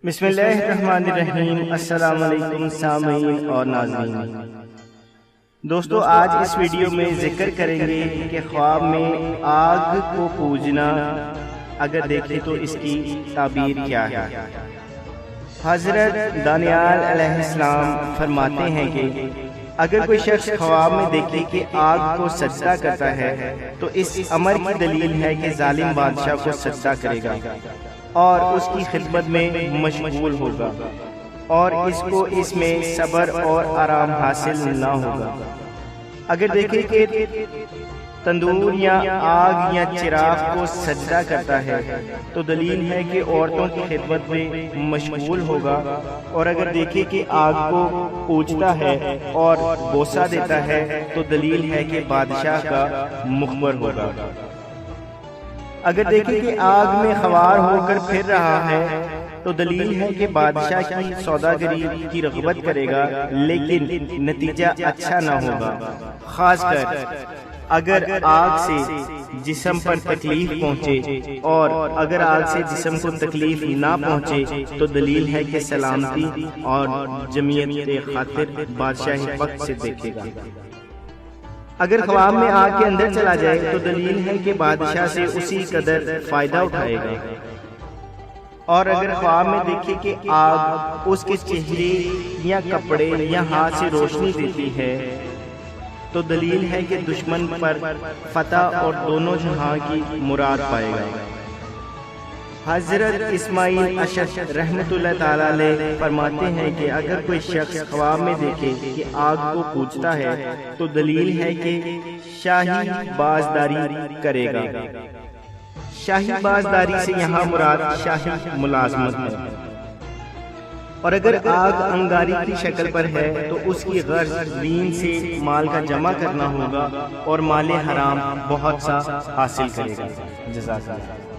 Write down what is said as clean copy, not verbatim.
बिस्मिल्लाहिर्रहमानिर्रहीम। अस्सलाम वालेकुम सामीन और नाज़रीन। दोस्तों, आज इस वीडियो में जिक्र करेंगे कि ख्वाब में आग को पूजना अगर देखें तो इसकी ताबीर क्या है। हज़रत दानियाल अलैहिस्सलाम फरमाते हैं कि अगर कोई शख्स ख्वाब में देखे कि आग को सजदा करता है तो इस अमर की दलील है कि जालिम बादशाह को सजदा करेगा और उसकी खिदमत में मशगूल होगा और इसको इसमें सब्र और आराम हासिल ना होगा। अगर देखें कि तंदूर या आग या चिराग को सजदा करता है तो दलील है कि औरतों की खिदमत में मशगूल होगा। और अगर देखें कि आग को पूजता है और बोसा देता है तो दलील है कि बादशाह का मुखबर होगा। अगर देखें कि आग में खवार होकर फिर रहा है तो दलील है कि बादशाह की सौदागरी की रग़बत करेगा लेकिन नतीजा अच्छा ना होगा। खासकर अगर आग से जिस्म पर तकलीफ पहुँचे और अगर आग से जिस्म को तकलीफ ना पहुँचे तो दलील है कि सलामती और जमीयत खातिर बादशाह वक्त से देखेगा। अगर ख्वाब में आग के अंदर चला जाए तो दलील है कि बादशाह से उसी कदर फायदा उठाएगा। और अगर ख्वाब में देखे कि आग उसके चेहरे या कपड़े या हाथ से रोशनी देती है तो दलील है कि दुश्मन पर फतह और दोनों जहां की मुराद पाएगा। हजरत इस्माइल अशद रहमतुल्लाह ताला अलैह फरमाते हैं कि अगर कोई शख्स ख्वाब में देखे कि आग को पूजता है तो दलील है कि शाही बाजदारी करेगा। शाही बाजदारी से यहाँ मुराद शाही मुलाजमत है। और अगर आग अंगारी की शक्ल पर है तो उसकी गर्ज दीन से माल का जमा करना होगा और माले हराम बहुत सा हासिल करेगा। जज़ाकल्लाह।